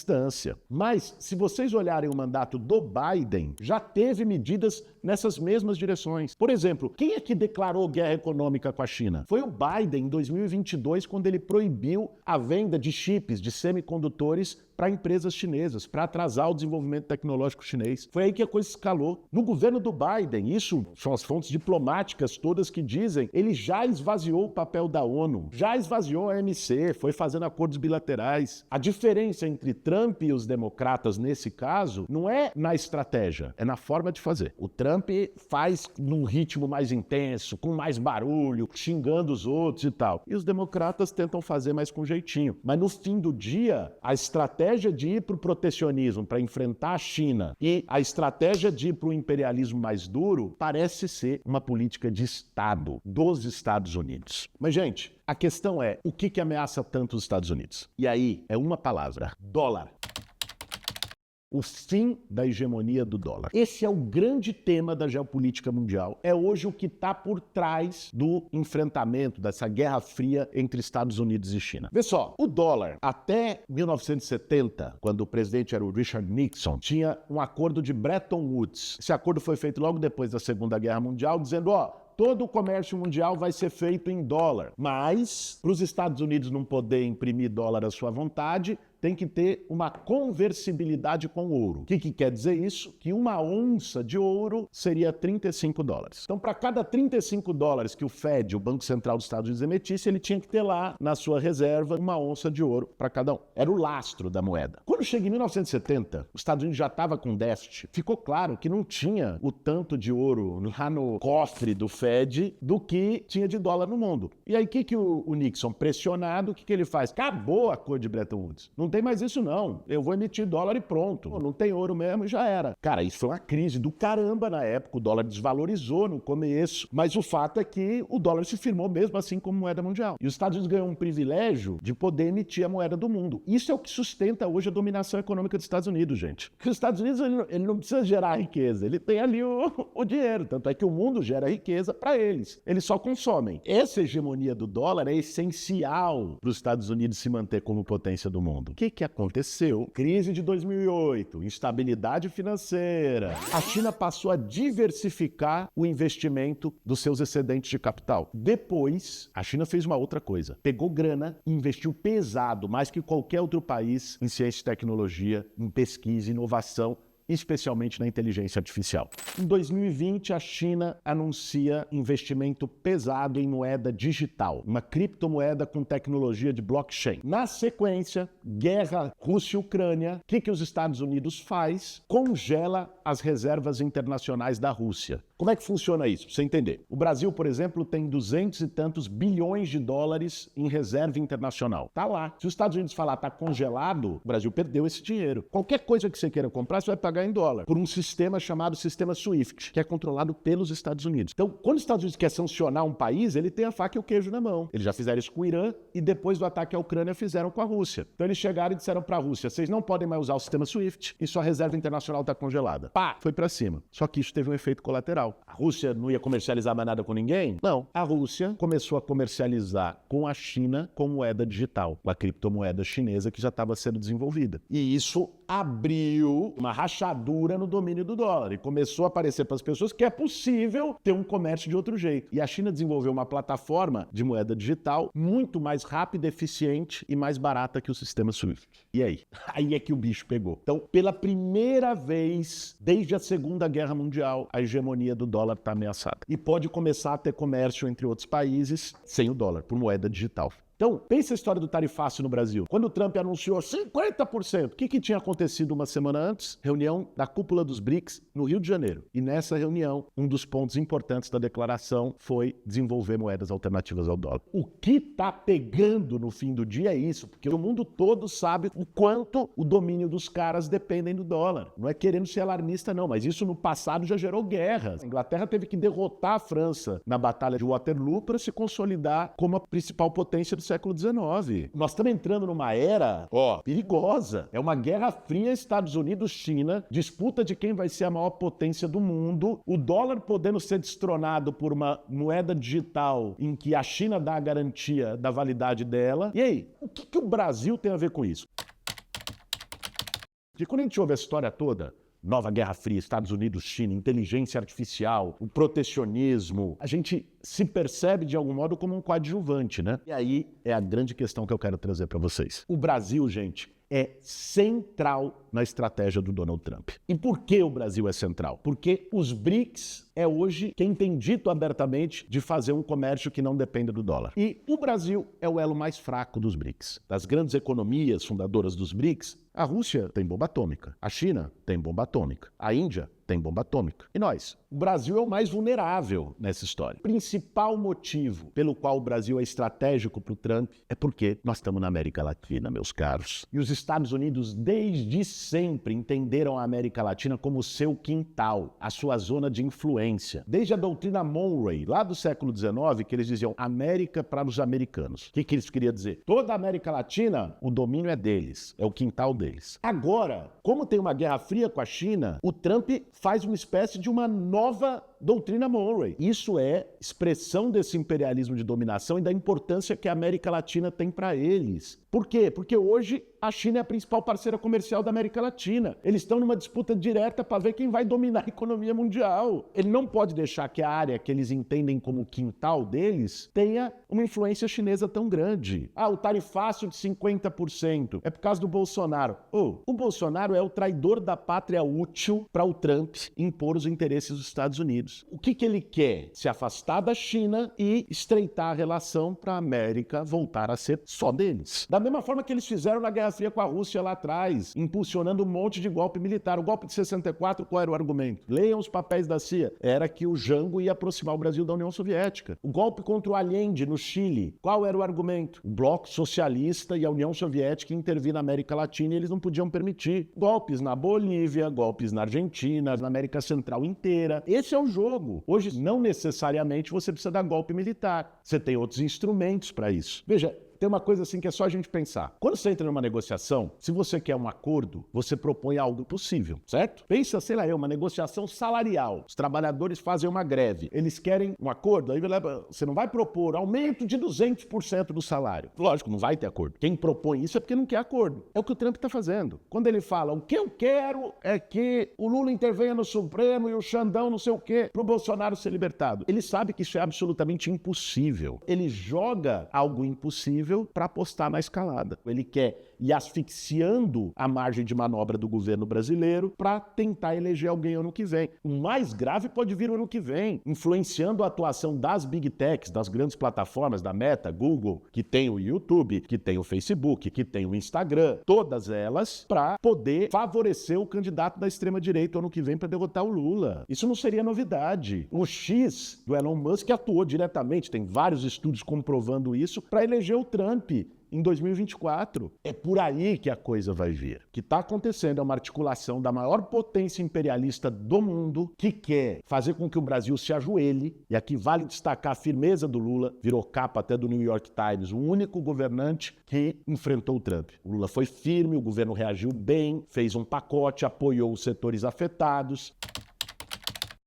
distância. Mas, se vocês olharem o mandato do Biden, já teve medidas nessas mesmas direções. Por exemplo, quem é que declarou guerra econômica com a China? Foi o Biden, em 2022, quando ele proibiu a venda de chips, de semicondutores, para empresas chinesas, para atrasar o desenvolvimento tecnológico chinês. Foi aí que a coisa escalou. No governo do Biden, isso são as fontes diplomáticas todas que dizem, ele já esvaziou o papel da ONU, já esvaziou a OMC, foi fazendo acordos bilaterais. A diferença entre Trump e os democratas nesse caso não é na estratégia, é na forma de fazer. O Trump faz num ritmo mais intenso, com mais barulho, xingando os outros e tal. E os democratas tentam fazer mais com jeitinho. Mas no fim do dia, a estratégia de ir para o protecionismo, para enfrentar a China, e a estratégia de ir para o imperialismo mais duro, parece ser uma política de Estado dos Estados Unidos. Mas, gente, a questão é, o que ameaça tanto os Estados Unidos? E aí, é uma palavra: dólar. O fim da hegemonia do dólar. Esse é o grande tema da geopolítica mundial. É hoje o que está por trás do enfrentamento, dessa guerra fria entre Estados Unidos e China. Vê só, o dólar, até 1970, quando o presidente era o Richard Nixon, tinha um acordo de Bretton Woods. Esse acordo foi feito logo depois da Segunda Guerra Mundial, dizendo, todo o comércio mundial vai ser feito em dólar. Mas, para os Estados Unidos não poder imprimir dólar à sua vontade, tem que ter uma conversibilidade com ouro. O que quer dizer isso? Que uma onça de ouro seria 35 dólares. Então, para cada 35 dólares que o Fed, o Banco Central dos Estados Unidos, emitisse, ele tinha que ter lá, na sua reserva, uma onça de ouro para cada um. Era o lastro da moeda. Quando chega em 1970, os Estados Unidos já estava com déficit, ficou claro que não tinha o tanto de ouro lá no cofre do Fed do que tinha de dólar no mundo. E aí, o que o Nixon, pressionado, o que ele faz? Acabou a cor de Bretton Woods. Não tem mais isso não, eu vou emitir dólar e pronto. Não tem ouro mesmo e já era. Cara, isso foi uma crise do caramba na época, o dólar desvalorizou no começo, mas o fato é que o dólar se firmou mesmo assim como moeda mundial. E os Estados Unidos ganham um privilégio de poder emitir a moeda do mundo. Isso é o que sustenta hoje a dominação econômica dos Estados Unidos, gente. Porque os Estados Unidos ele não precisa gerar riqueza, ele tem ali o dinheiro, tanto é que o mundo gera riqueza para eles. Eles só consomem. Essa hegemonia do dólar é essencial para os Estados Unidos se manter como potência do mundo. O que aconteceu? Crise de 2008, instabilidade financeira. A China passou a diversificar o investimento dos seus excedentes de capital. Depois, a China fez uma outra coisa. Pegou grana e investiu pesado, mais que qualquer outro país, em ciência e tecnologia, em pesquisa e inovação, especialmente na inteligência artificial. Em 2020, a China anuncia investimento pesado em moeda digital, uma criptomoeda com tecnologia de blockchain. Na sequência, guerra Rússia-Ucrânia, o que os Estados Unidos faz? Congela as reservas internacionais da Rússia. Como é que funciona isso? Pra você entender. O Brasil, por exemplo, tem 200 e tantos bilhões de dólares em reserva internacional. Tá lá. Se os Estados Unidos falar tá congelado, o Brasil perdeu esse dinheiro. Qualquer coisa que você queira comprar, você vai pagar em dólar, por um sistema chamado sistema SWIFT, que é controlado pelos Estados Unidos. Então, quando os Estados Unidos quer sancionar um país, ele tem a faca e o queijo na mão. Eles já fizeram isso com o Irã e depois do ataque à Ucrânia fizeram com a Rússia. Então eles chegaram e disseram para a Rússia, vocês não podem mais usar o sistema SWIFT e sua reserva internacional está congelada. Pá! Foi para cima. Só que isso teve um efeito colateral. A Rússia não ia comercializar mais nada com ninguém? Não. A Rússia começou a comercializar com a China com moeda digital, com a criptomoeda chinesa que já estava sendo desenvolvida. E isso abriu uma rachadura no domínio do dólar e começou a aparecer para as pessoas que é possível ter um comércio de outro jeito. E a China desenvolveu uma plataforma de moeda digital muito mais rápida, eficiente e mais barata que o sistema SWIFT. E aí? Aí é que o bicho pegou. Então, pela primeira vez desde a Segunda Guerra Mundial, a hegemonia do dólar está ameaçada. E pode começar a ter comércio entre outros países sem o dólar, por moeda digital. Então, pensa a história do tarifaço no Brasil. Quando o Trump anunciou 50%, o que tinha acontecido uma semana antes? Reunião da cúpula dos BRICS no Rio de Janeiro. E nessa reunião, um dos pontos importantes da declaração foi desenvolver moedas alternativas ao dólar. O que está pegando no fim do dia é isso, porque o mundo todo sabe o quanto o domínio dos caras dependem do dólar. Não é querendo ser alarmista, não, mas isso no passado já gerou guerras. A Inglaterra teve que derrotar a França na Batalha de Waterloo para se consolidar como a principal potência do século XIX. Nós estamos entrando numa era, perigosa. É uma guerra fria, Estados Unidos-China, disputa de quem vai ser a maior potência do mundo, o dólar podendo ser destronado por uma moeda digital em que a China dá a garantia da validade dela. E aí, o que o Brasil tem a ver com isso? Porque quando a gente ouve a história toda, Nova Guerra Fria, Estados Unidos, China, inteligência artificial, o protecionismo, a gente se percebe de algum modo como um coadjuvante, né? E aí é a grande questão que eu quero trazer para vocês. O Brasil, gente, é central na estratégia do Donald Trump. E por que o Brasil é central? Porque os BRICS é hoje quem tem dito abertamente de fazer um comércio que não dependa do dólar. E o Brasil é o elo mais fraco dos BRICS. Das grandes economias fundadoras dos BRICS, a Rússia tem bomba atômica, a China tem bomba atômica, a Índia tem bomba atômica. E nós? O Brasil é o mais vulnerável nessa história. O principal motivo pelo qual o Brasil é estratégico para o Trump é porque nós estamos na América Latina, meus caros. E os Estados Unidos, desde sempre, entenderam a América Latina como seu quintal, a sua zona de influência. Desde a doutrina Monroe, lá do século XIX, que eles diziam América para os americanos. O que eles queriam dizer? Toda a América Latina, o domínio é deles, é o quintal deles. Agora, como tem uma guerra fria com a China, o Trump faz uma espécie de uma nova doutrina Monroe. Isso é expressão desse imperialismo de dominação e da importância que a América Latina tem para eles. Por quê? Porque hoje a China é a principal parceira comercial da América Latina. Eles estão numa disputa direta para ver quem vai dominar a economia mundial. Ele não pode deixar que a área que eles entendem como quintal deles tenha uma influência chinesa tão grande. Ah, o tarifácio de 50% é por causa do Bolsonaro. O Bolsonaro é o traidor da pátria útil para o Trump impor os interesses dos Estados Unidos. O que ele quer? Se afastar da China e estreitar a relação para a América voltar a ser só deles. Da mesma forma que eles fizeram na Guerra Fria com a Rússia lá atrás, impulsionando um monte de golpe militar. O golpe de 64, qual era o argumento? Leiam os papéis da CIA. Era que o Jango ia aproximar o Brasil da União Soviética. O golpe contra o Allende no Chile, qual era o argumento? O bloco socialista e a União Soviética intervir na América Latina e eles não podiam permitir. Golpes na Bolívia, golpes na Argentina, na América Central inteira. Esse é o jogo. Hoje, não necessariamente você precisa dar golpe militar. Você tem outros instrumentos para isso. Veja, tem uma coisa assim que é só a gente pensar. Quando você entra numa negociação, se você quer um acordo, você propõe algo possível, certo? Pensa, sei lá, uma negociação salarial. Os trabalhadores fazem uma greve. Eles querem um acordo, aí você não vai propor aumento de 200% do salário. Lógico, não vai ter acordo. Quem propõe isso é porque não quer acordo. É o que o Trump está fazendo. Quando ele fala, o que eu quero é que o Lula intervenha no Supremo e o Xandão não sei o quê, para o Bolsonaro ser libertado. Ele sabe que isso é absolutamente impossível. Ele joga algo impossível para apostar na escalada. Ele quer ir asfixiando a margem de manobra do governo brasileiro para tentar eleger alguém ano que vem. O mais grave pode vir o ano que vem, influenciando a atuação das big techs, das grandes plataformas, da Meta, Google, que tem o YouTube, que tem o Facebook, que tem o Instagram, todas elas para poder favorecer o candidato da extrema-direita ano que vem para derrotar o Lula. Isso não seria novidade. O X do Elon Musk atuou diretamente, tem vários estudos comprovando isso, para eleger o Trump em 2024. É por aí que a coisa vai vir. O que está acontecendo é uma articulação da maior potência imperialista do mundo que quer fazer com que o Brasil se ajoelhe, e aqui vale destacar a firmeza do Lula, virou capa até do New York Times, o único governante que enfrentou o Trump. O Lula foi firme, o governo reagiu bem, fez um pacote, apoiou os setores afetados.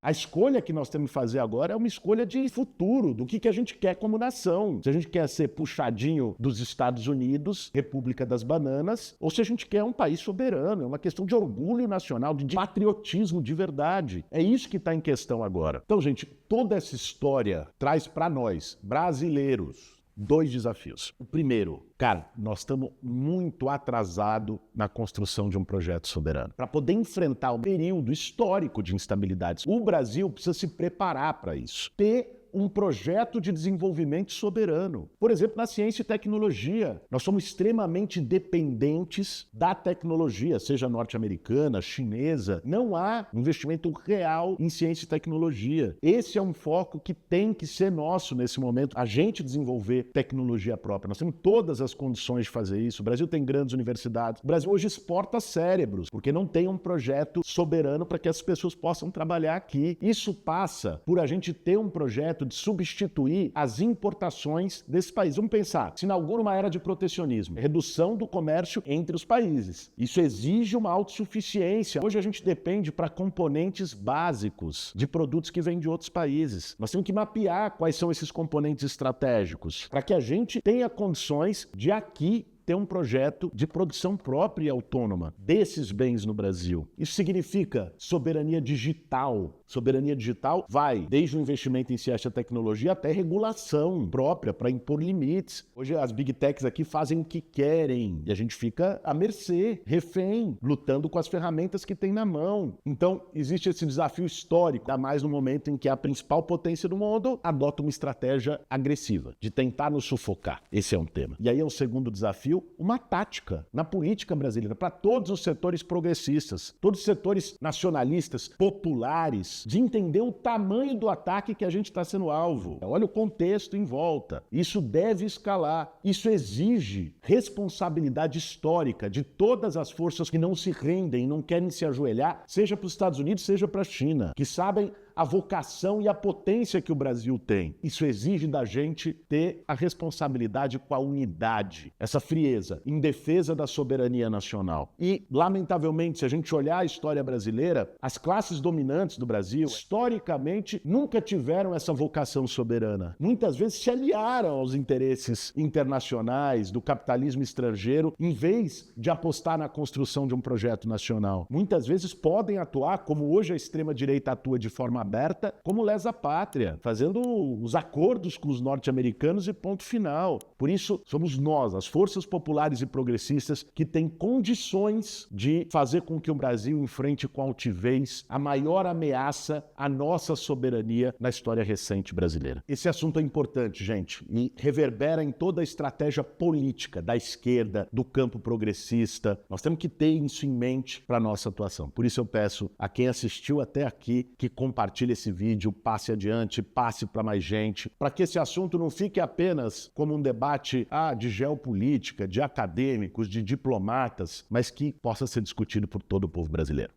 A escolha que nós temos que fazer agora é uma escolha de futuro, do que a gente quer como nação. Se a gente quer ser puxadinho dos Estados Unidos, República das Bananas, ou se a gente quer um país soberano. É uma questão de orgulho nacional, de patriotismo de verdade. É isso que está em questão agora. Então, gente, toda essa história traz para nós, brasileiros, dois desafios. O primeiro, cara, nós estamos muito atrasados na construção de um projeto soberano. Para poder enfrentar um período histórico de instabilidades, o Brasil precisa se preparar para isso. Ter um projeto de desenvolvimento soberano. Por exemplo, na ciência e tecnologia. Nós somos extremamente dependentes da tecnologia, seja norte-americana, chinesa. Não há investimento real em ciência e tecnologia. Esse é um foco que tem que ser nosso nesse momento. A gente desenvolver tecnologia própria. Nós temos todas as condições de fazer isso. O Brasil tem grandes universidades. O Brasil hoje exporta cérebros, porque não tem um projeto soberano para que as pessoas possam trabalhar aqui. Isso passa por a gente ter um projeto de substituir as importações desse país. Vamos pensar, se inaugura uma era de protecionismo, redução do comércio entre os países. Isso exige uma autossuficiência. Hoje a gente depende para componentes básicos de produtos que vêm de outros países. Nós temos que mapear quais são esses componentes estratégicos para que a gente tenha condições de aqui ter um projeto de produção própria e autônoma desses bens no Brasil. Isso significa soberania digital. Soberania digital vai desde o investimento em ciência e tecnologia até regulação própria para impor limites. Hoje as big techs aqui fazem o que querem e a gente fica à mercê, refém, lutando com as ferramentas que tem na mão. Então, existe esse desafio histórico, ainda mais no momento em que a principal potência do mundo adota uma estratégia agressiva, de tentar nos sufocar. Esse é um tema. E aí é o segundo desafio, uma tática na política brasileira, para todos os setores progressistas, todos os setores nacionalistas, populares, de entender o tamanho do ataque que a gente está sendo alvo. Olha o contexto em volta. Isso deve escalar. Isso exige responsabilidade histórica de todas as forças que não se rendem, não querem se ajoelhar, seja para os Estados Unidos, seja para a China, que sabem a vocação e a potência que o Brasil tem. Isso exige da gente ter a responsabilidade com a unidade, essa frieza, em defesa da soberania nacional. E, lamentavelmente, se a gente olhar a história brasileira, as classes dominantes do Brasil, historicamente, nunca tiveram essa vocação soberana. Muitas vezes se aliaram aos interesses internacionais, do capitalismo estrangeiro, em vez de apostar na construção de um projeto nacional. Muitas vezes podem atuar, como hoje a extrema-direita atua de forma aberta, como lesa pátria, fazendo os acordos com os norte-americanos e ponto final. Por isso, somos nós, as forças populares e progressistas, que têm condições de fazer com que o Brasil enfrente com altivez a maior ameaça à nossa soberania na história recente brasileira. Esse assunto é importante, gente, e reverbera em toda a estratégia política da esquerda, do campo progressista. Nós temos que ter isso em mente para a nossa atuação. Por isso eu peço a quem assistiu até aqui que compartilhe esse vídeo, passe adiante, passe para mais gente, para que esse assunto não fique apenas como um debate de geopolítica, de acadêmicos, de diplomatas, mas que possa ser discutido por todo o povo brasileiro.